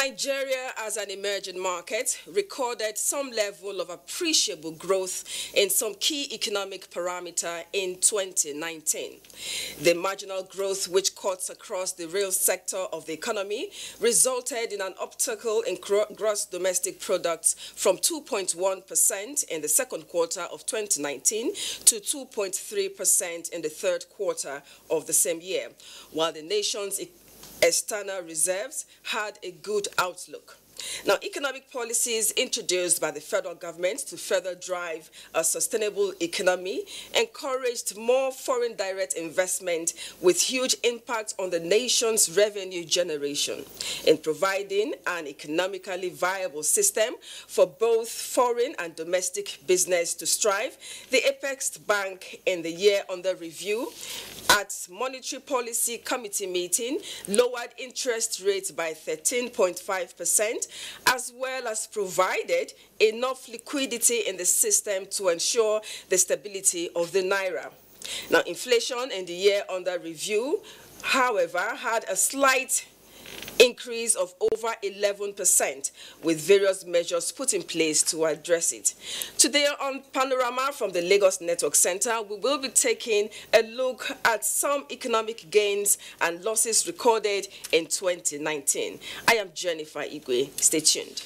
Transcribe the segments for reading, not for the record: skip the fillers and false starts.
Nigeria, as an emerging market, recorded some level of appreciable growth in some key economic parameter in 2019. The marginal growth, which cuts across the real sector of the economy, resulted in an uptick in gross domestic products from 2.1% in the second quarter of 2019 to 2.3% in the third quarter of the same year, while the nation's external reserves had a good outlook. Now, economic policies introduced by the federal government to further drive a sustainable economy encouraged more foreign direct investment with huge impact on the nation's revenue generation in providing an economically viable system for both foreign and domestic business to strive. The Apex Bank, in the year under review at Monetary Policy Committee meeting, lowered interest rates by 13.5%, as well as provided enough liquidity in the system to ensure the stability of the naira. Now, inflation in the year under review, however, had a slight increase of over 11%, with various measures put in place to address it. Today on Panorama from the Lagos Network Center, we will be taking a look at some economic gains and losses recorded in 2019. I am Jennifer Igwe. Stay tuned.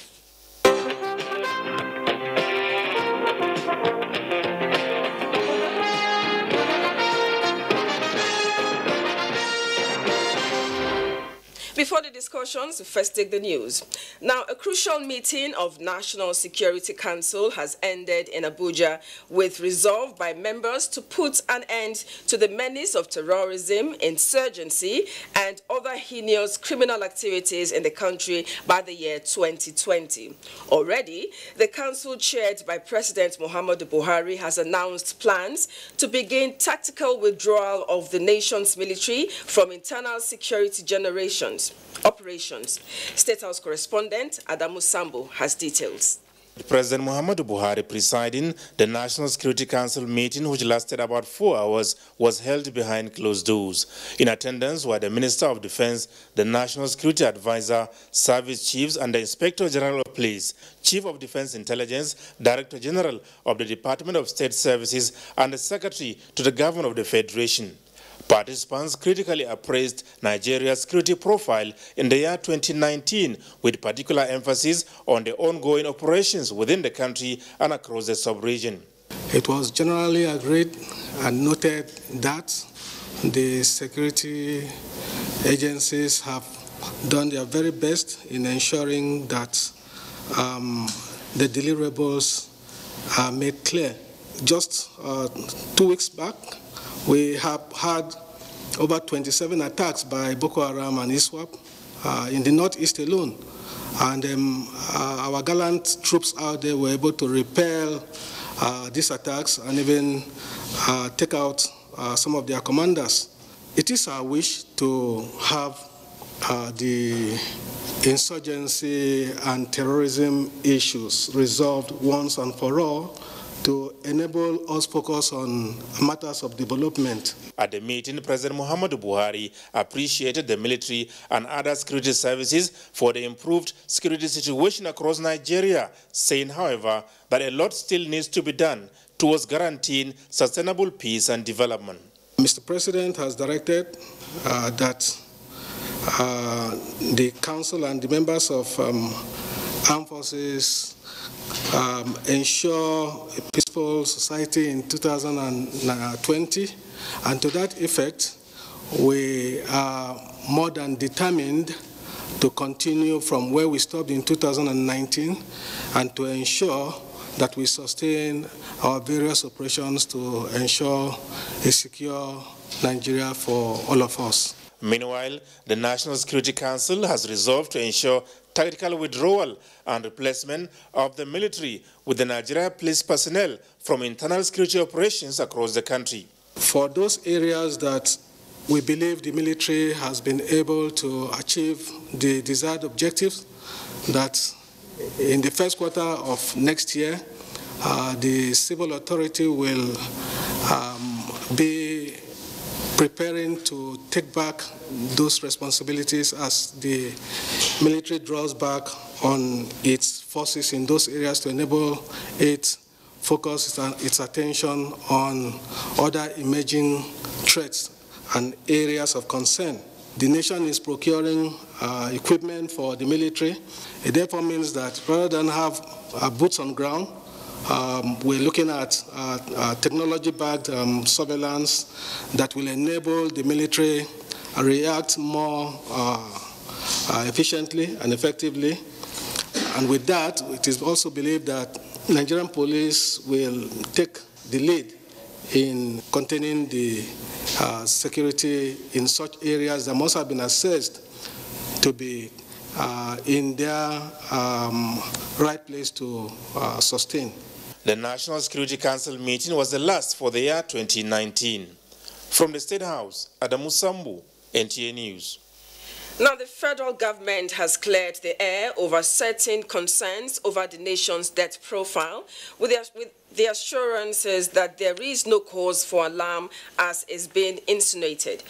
Before the discussions, we first take the news. Now, a crucial meeting of National Security Council has ended in Abuja with resolve by members to put an end to the menace of terrorism, insurgency, and other heinous criminal activities in the country by the year 2020. Already, the council chaired by President Muhammadu Buhari has announced plans to begin tactical withdrawal of the nation's military from internal security operations. State House correspondent Adamu Sambo has details. President Muhammadu Buhari presiding the National Security Council meeting, which lasted about 4 hours, was held behind closed doors. In attendance were the Minister of Defense, the National Security Advisor, Service Chiefs, and the Inspector General of Police, Chief of Defense Intelligence, Director General of the Department of State Services, and the Secretary to the Government of the Federation. Participants critically appraised Nigeria's security profile in the year 2019, with particular emphasis on the ongoing operations within the country and across the sub-region. It was generally agreed and noted that the security agencies have done their very best in ensuring that the deliverables are made clear. Just 2 weeks back, we have had over 27 attacks by Boko Haram and ISWAP in the northeast alone. And our gallant troops out there were able to repel these attacks and even take out some of their commanders. It is our wish to have the insurgency and terrorism issues resolved once and for all, to enable us focus on matters of development. At the meeting, President Muhammadu Buhari appreciated the military and other security services for the improved security situation across Nigeria, saying, however, that a lot still needs to be done towards guaranteeing sustainable peace and development. Mr. President has directed that the Council and the members of armed forces ensure a peaceful society in 2020, and to that effect, we are more than determined to continue from where we stopped in 2019 and to ensure that we sustain our various operations to ensure a secure Nigeria for all of us. Meanwhile, the National Security Council has resolved to ensure tactical withdrawal and replacement of the military with the Nigeria police personnel from internal security operations across the country. For those areas that we believe the military has been able to achieve the desired objectives, that in the first quarter of next year, the civil authority will be preparing to take back those responsibilities as the military draws back on its forces in those areas to enable it focus its attention on other emerging threats and areas of concern. The nation is procuring equipment for the military. It therefore means that rather than have boots on ground, we're looking at technology-backed surveillance that will enable the military to react more efficiently and effectively. And with that, it is also believed that Nigerian police will take the lead in containing the security in such areas that must have been assessed to be in their right place to sustain. The National Security Council meeting was the last for the year 2019. From the State House, Adamu Sambu, NTA News. Now, the federal government has cleared the air over certain concerns over the nation's debt profile, with the assurances that there is no cause for alarm as is being insinuated.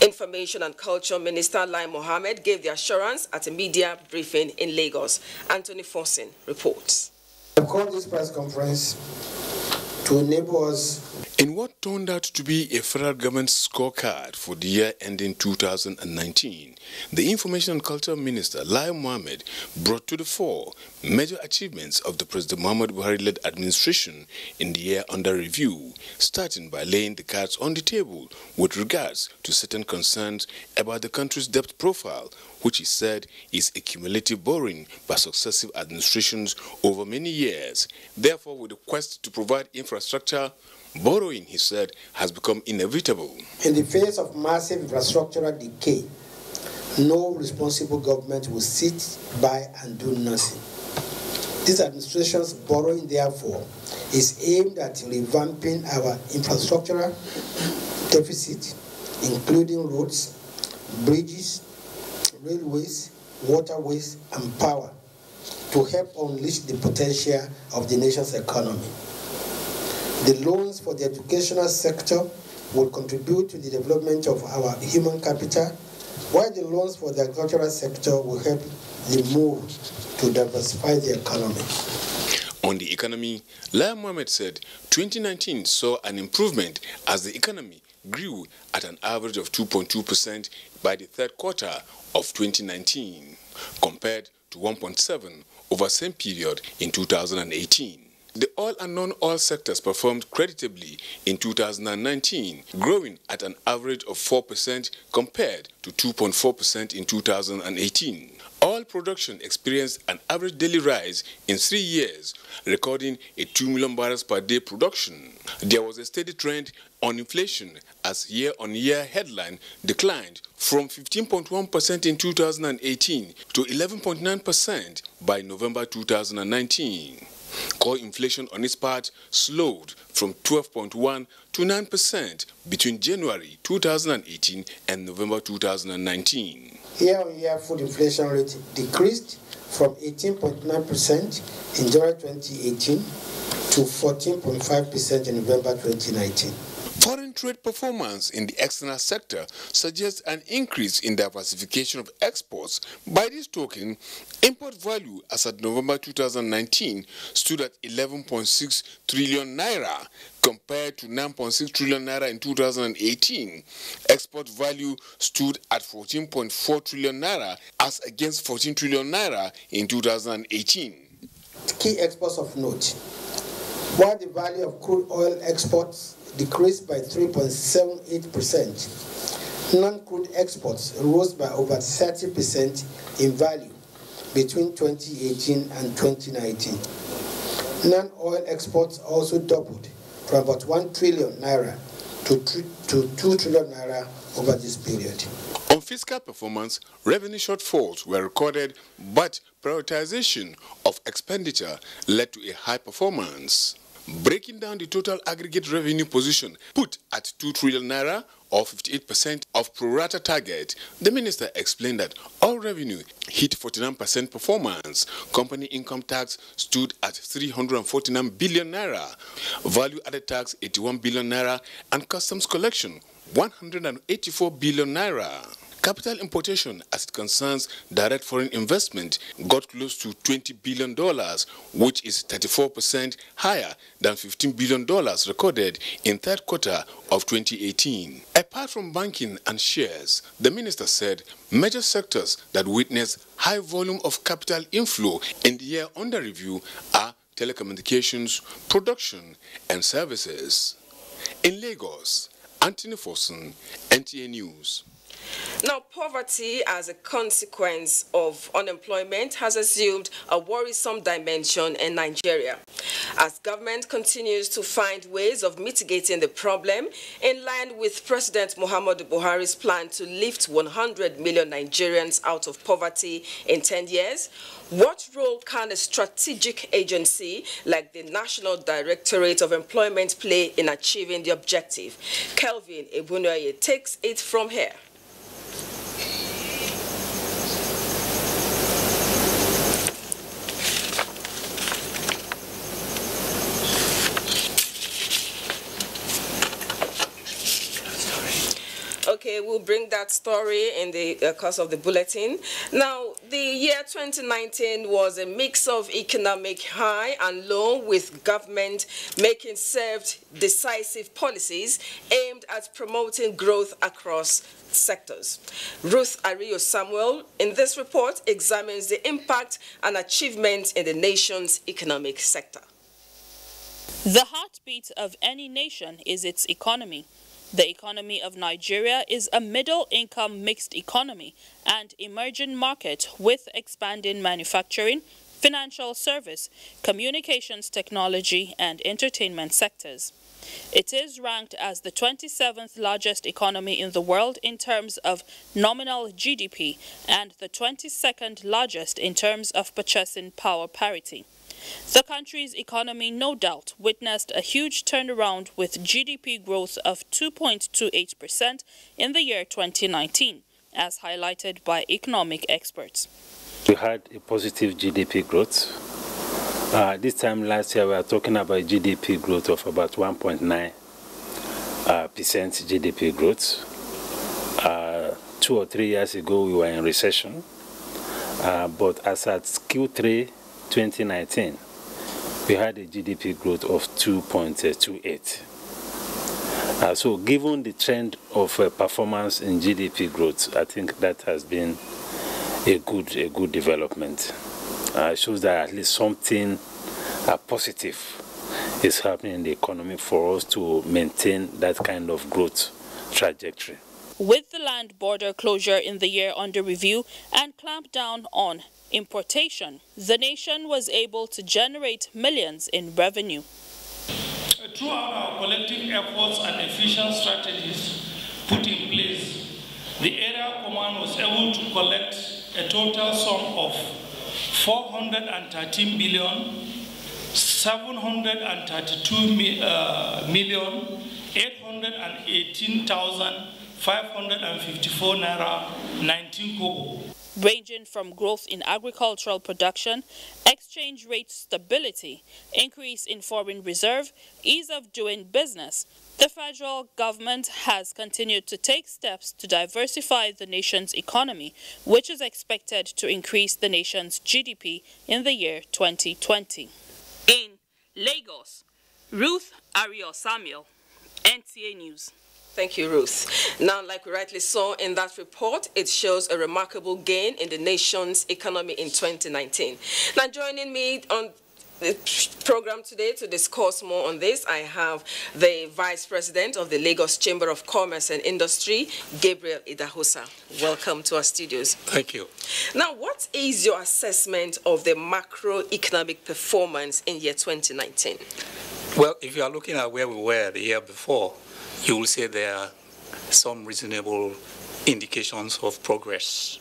Information and Culture Minister Lai Mohammed gave the assurance at a media briefing in Lagos. Anthony Forson reports. I called this press conference to enable us. In what turned out to be a federal government scorecard for the year ending 2019, the Information and Culture Minister, Lai Mohammed, brought to the fore major achievements of the President Muhammadu Buhari-led administration in the year under review, starting by laying the cards on the table with regards to certain concerns about the country's debt profile, which he said is a cumulative borrowing by successive administrations over many years. Therefore, with the quest to provide infrastructure, borrowing, he said, has become inevitable. In the face of massive infrastructural decay, no responsible government will sit by and do nothing. This administration's borrowing, therefore, is aimed at revamping our infrastructural deficit, including roads, bridges, railways, waterways, and power, to help unleash the potential of the nation's economy. The loans for the educational sector will contribute to the development of our human capital, while the loans for the agricultural sector will help the move to diversify the economy. On the economy, Lai Mohammed said 2019 saw an improvement as the economy grew at an average of 2.2% by the third quarter of 2019, compared to 1.7% over the same period in 2018. The oil and non-oil sectors performed creditably in 2019, growing at an average of 4% compared to 2.4% in 2018. Oil production experienced an average daily rise in 3 years, recording a 2 million barrels per day production. There was a steady trend on inflation as year-on-year headline declined from 15.1% in 2018 to 11.9% by November 2019. Core inflation on its part slowed from 12.1% to 9% between January 2018 and November 2019. Year-on-year food inflation rate decreased from 18.9% in January 2018 to 14.5% in November 2019. Foreign trade performance in the external sector suggests an increase in diversification of exports. By this token, import value as at November 2019 stood at 11.6 trillion naira compared to 9.6 trillion naira in 2018. Export value stood at 14.4 trillion naira as against 14 trillion naira in 2018. Key exports of note. While the value of crude oil exports decreased by 3.78%, non-crude exports rose by over 30% in value between 2018 and 2019. Non-oil exports also doubled from about 1 trillion naira to 2 trillion naira over this period. On fiscal performance, revenue shortfalls were recorded, but prioritization of expenditure led to a high performance. Breaking down the total aggregate revenue position put at 2 trillion naira or 58% of pro rata target, the minister explained that all revenue hit 49% performance. Company income tax stood at 349 billion naira, value added tax 81 billion naira, and customs collection 184 billion naira. Capital importation, as it concerns direct foreign investment, got close to $20 billion, which is 34% higher than $15 billion recorded in third quarter of 2018. Apart from banking and shares, the minister said major sectors that witnessed high volume of capital inflow in the year under review are telecommunications, production, and services. In Lagos, Anthony Fosun, NTA News. Now, poverty as a consequence of unemployment has assumed a worrisome dimension in Nigeria. As government continues to find ways of mitigating the problem, in line with President Muhammadu Buhari's plan to lift 100 million Nigerians out of poverty in 10 years, what role can a strategic agency like the National Directorate of Employment play in achieving the objective? Kelvin Ebunoye takes it from here. Okay, we'll bring that story in the course of the bulletin. Now, the year 2019 was a mix of economic high and low, with government making decisive policies aimed at promoting growth across sectors. Ruth Ario Samuel, in this report, examines the impact and achievements in the nation's economic sector. The heartbeat of any nation is its economy. The economy of Nigeria is a middle-income mixed economy and emerging market with expanding manufacturing, financial service, communications technology, and entertainment sectors. It is ranked as the 27th largest economy in the world in terms of nominal GDP and the 22nd largest in terms of purchasing power parity. The country's economy, no doubt, witnessed a huge turnaround with GDP growth of 2.28% in the year 2019, as highlighted by economic experts. We had a positive GDP growth. This time last year, we were talking about GDP growth of about 1.9% GDP growth. 2 or 3 years ago, we were in recession. But as at Q3 2019, we had a GDP growth of 2.28. So given the trend of performance in GDP growth, I think that has been a good development. It shows that at least something positive is happening in the economy for us to maintain that kind of growth trajectory. With the land border closure in the year under review and clamp down on importation, the nation was able to generate millions in revenue. Throughout our collective efforts and efficient strategies put in place, the Area Command was able to collect a total sum of 432,732,818,554 naira 19 kobo. Ranging from growth in agricultural production, exchange rate stability, increase in foreign reserve, ease of doing business, the federal government has continued to take steps to diversify the nation's economy, which is expected to increase the nation's GDP in the year 2020. In Lagos, Ruth Ario Samuel, NTA News. Thank you, Ruth. Now, like we rightly saw in that report, it shows a remarkable gain in the nation's economy in 2019. Now, joining me on the program today to discuss more on this, I have the Vice President of the Lagos Chamber of Commerce and Industry, Gabriel Idahosa. Welcome to our studios. Thank you. Now, what is your assessment of the macroeconomic performance in year 2019? Well, if you are looking at where we were the year before, you will say there are some reasonable indications of progress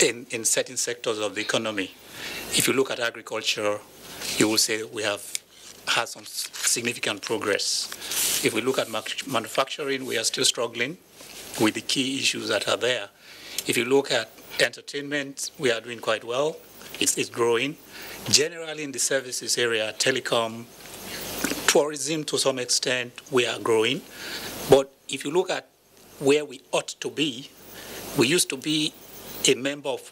in certain sectors of the economy. If you look at agriculture, you will say we have had some significant progress. If we look at manufacturing, we are still struggling with the key issues that are there. If you look at entertainment, we are doing quite well. It's growing. Generally in the services area, telecom, tourism to some extent, we are growing. But if you look at where we ought to be. We used to be a member of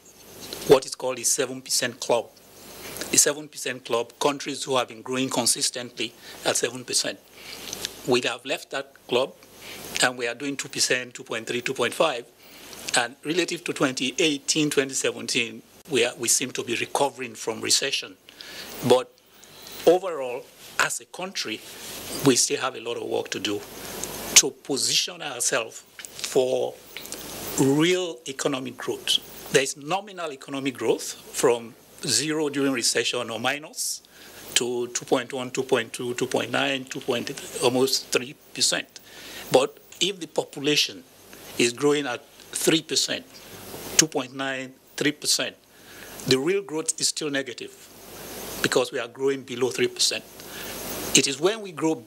what is called the 7% club. The 7% club, countries who have been growing consistently at 7%. We have left that club, and we are doing 2%, 2.3, 2.5. And relative to 2018, 2017, we seem to be recovering from recession. But overall, as a country, we still have a lot of work to do to position ourselves for real economic growth. There is nominal economic growth from 0 during recession or minus to 2.1, 2.2, 2.9, almost 3%. But if the population is growing at 3%, 2.9, 3%, the real growth is still negative because we are growing below 3%. It is when we grow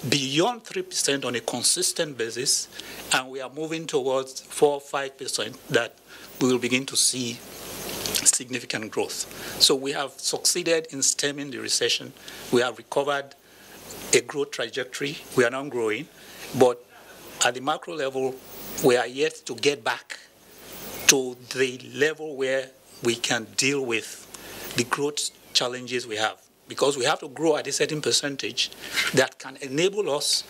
beyond 3% on a consistent basis and we are moving towards 4, 5% that we will begin to see significant growth. So we have succeeded in stemming the recession. We have recovered a growth trajectory. We are now growing. But at the macro level, we are yet to get back to the level where we can deal with the growth challenges we have. Because we have to grow at a certain percentage that can enable us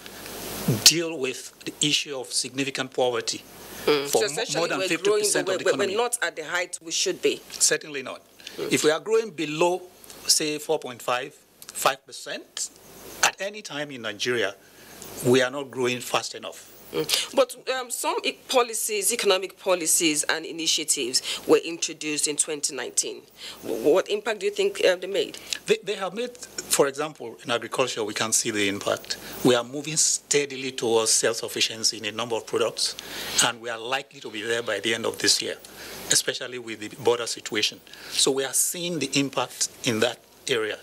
deal with the issue of significant poverty. For so more than 50% of the economy. We're not at the height we should be. Certainly not. If we are growing below, say, 4.5, 5%, at any time in Nigeria, we are not growing fast enough. But some economic policies and initiatives were introduced in 2019. What impact do you think they made? They have made, for example, in agriculture, we can see the impact. We are moving steadily towards self-sufficiency in a number of products, and we are likely to be there by the end of this year, especially with the border situation. So we are seeing the impact in that area.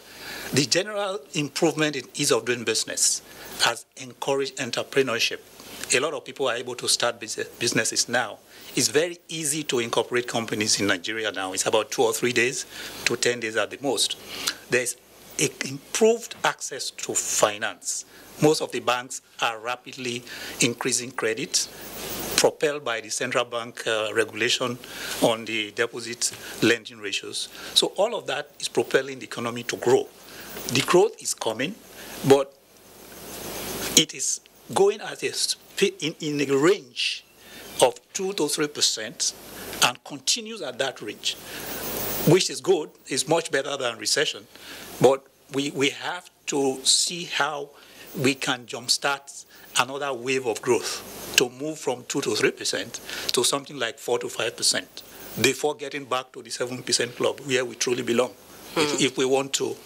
The general improvement in ease of doing business has encouraged entrepreneurship. A lot of people are able to start businesses now. It's very easy to incorporate companies in Nigeria now. It's about 2 or 3 days to 10 days at the most. There's improved access to finance. Most of the banks are rapidly increasing credit, propelled by the central bank regulation on the deposit lending ratios. So all of that is propelling the economy to grow. The growth is coming, but it is going at in a range of 2 to 3% and continues at that range, which is good. It's much better than recession. But we have to see how we can jumpstart another wave of growth to move from 2 to 3% to something like 4 to 5% before getting back to the 7% club where we truly belong. If we want to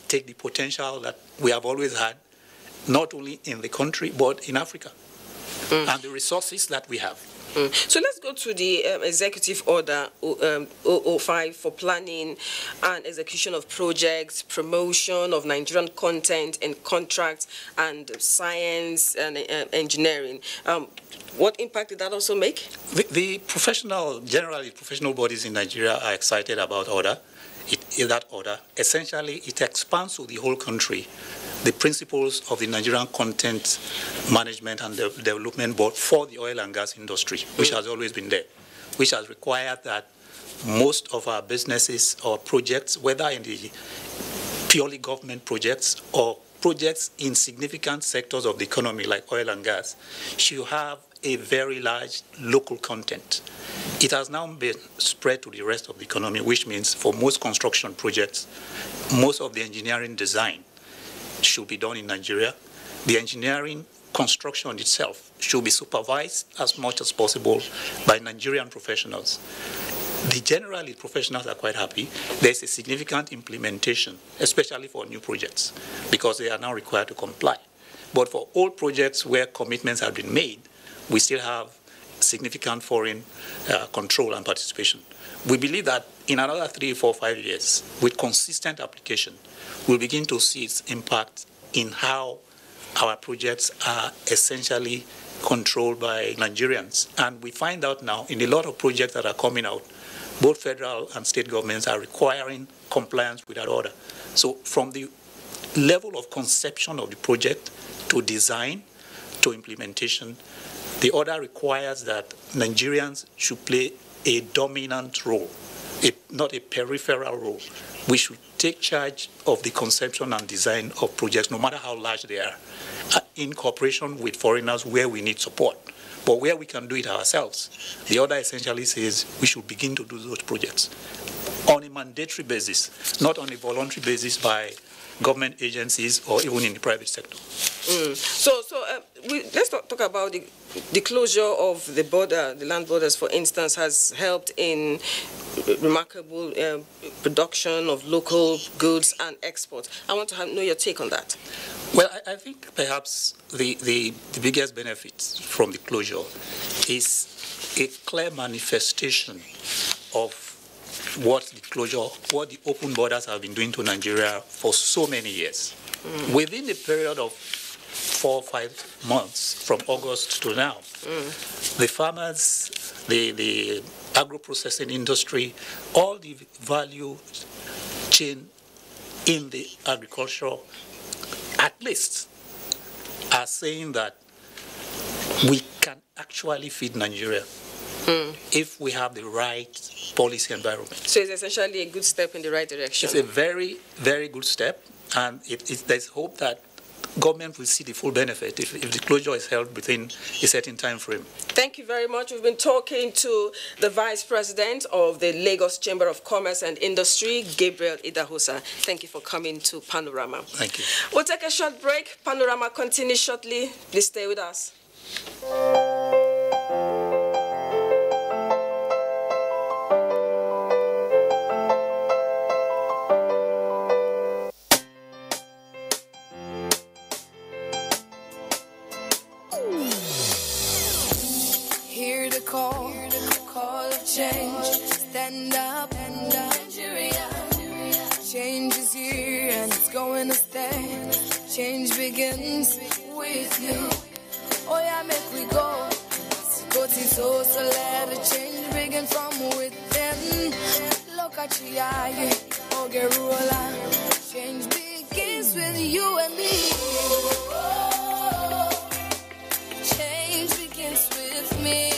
take the potential that we have always had, not only in the country, but in Africa, and the resources that we have. So let's go to the Executive Order 005 for planning and execution of projects, promotion of Nigerian content and contracts, and science and engineering. What impact did that also make? Generally professional bodies in Nigeria are excited about that order. Essentially, it expands to the whole country the principles of the Nigerian Content Management and Development Board for the oil and gas industry, which has always been there, which has required that most of our businesses or projects, whether in the purely government projects or projects in significant sectors of the economy like oil and gas, should have a very large local content. It has now been spread to the rest of the economy, which means for most construction projects, most of the engineering design should be done in Nigeria. The engineering construction itself should be supervised as much as possible by Nigerian professionals. Generally, professionals are quite happy. There's a significant implementation, especially for new projects, because they are now required to comply. But for old projects where commitments have been made, we still have significant foreign control and participation. We believe that in another 3, 4, 5 years, with consistent application, we'll begin to see its impact in how our projects are essentially controlled by Nigerians. And we find out now in a lot of projects that are coming out, both federal and state governments are requiring compliance with that order. So from the level of conception of the project to design to implementation, The order requires that Nigerians should play a dominant role, not a peripheral role. We should take charge of the conception and design of projects, no matter how large they are, in cooperation with foreigners where we need support. But where we can do it ourselves, the order essentially says we should begin to do those projects on a mandatory basis, not on a voluntary basis by government agencies or even in the private sector. Let's talk about the closure of the border, the land borders, for instance, has helped in remarkable production of local goods and export. I want to know your take on that. Well, I think perhaps the biggest benefit from the closure is a clear manifestation of what the open borders have been doing to Nigeria for so many years. Within the period of 4 or 5 months, from August to now, the farmers, the agro-processing industry, all the value chain in the agriculture, at least, are saying that we can actually feed Nigeria if we have the right policy environment. So it's essentially a good step in the right direction. It's a very, very good step, and there's hope that government will see the full benefit if the closure is held within a certain time frame. Thank you very much. We've been talking to the Vice President of the Lagos Chamber of Commerce and Industry, Gabriel Idahosa. Thank you for coming to Panorama. Thank you. We'll take a short break. Panorama continues shortly. Please stay with us. Call of change, stand up, Nigeria. Change is here and it's going to stay. Change begins with you. Oh yeah, make we go. So let the change begin from within. Look at you, oh Gerula. Change begins with you and me. Change begins with me.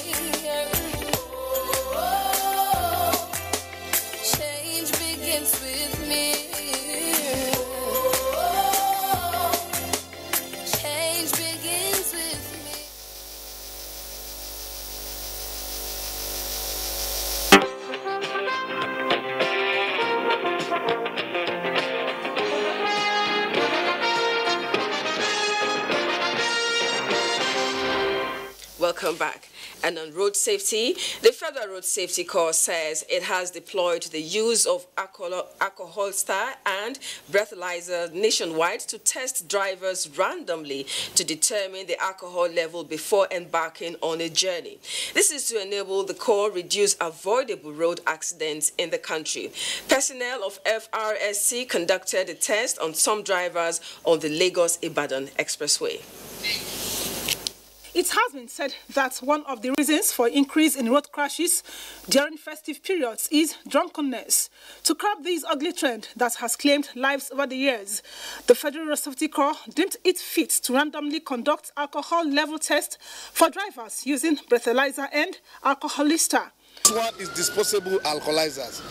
Welcome back. And on road safety, the Federal Road Safety Corps says it has deployed the use of alcohol star and breathalyzer nationwide to test drivers randomly to determine the alcohol level before embarking on a journey. This is to enable the Corps reduce avoidable road accidents in the country. Personnel of FRSC conducted a test on some drivers on the Lagos-Ibadan Expressway. It has been said that one of the reasons for increase in road crashes during festive periods is drunkenness. To curb this ugly trend that has claimed lives over the years, the Federal Road Safety Corps deemed it fit to randomly conduct alcohol level tests for drivers using breathalyzer and alcoholista. This one is disposable alcoholizers.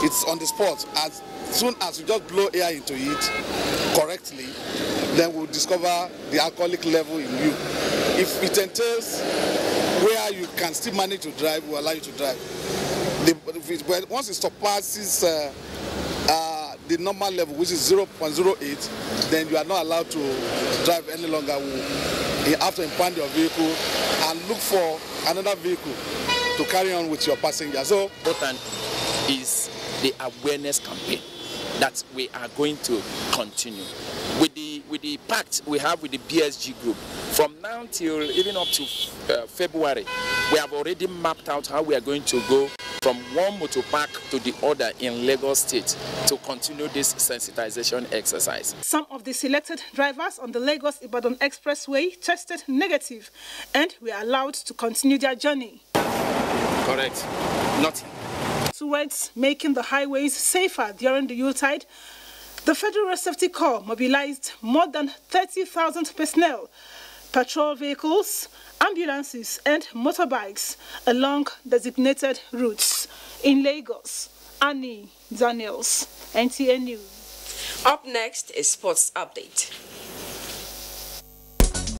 It's on the spot. As soon as you just blow air into it correctly, then we'll discover the alcoholic level in you. If it entails where you can still manage to drive, we'll allow you to drive. But once it surpasses the normal level, which is 0.08, then you are not allowed to drive any longer. You have to impound your vehicle and look for another vehicle to carry on with your passenger. So important is the awareness campaign that we are going to continue. With the pact we have with the BSG group, from now till even up to February, we have already mapped out how we are going to go from one motor park to the other in Lagos State to continue this sensitization exercise. Some of the selected drivers on the Lagos-Ibadan Expressway tested negative and were allowed to continue their journey. Correct. Nothing. Towards making the highways safer during the Yuletide, the Federal Road Safety Corps mobilized more than 30,000 personnel patrol vehicles, ambulances and motorbikes along designated routes. In Lagos, Annie Daniels, NTN News. Up next is Sports Update.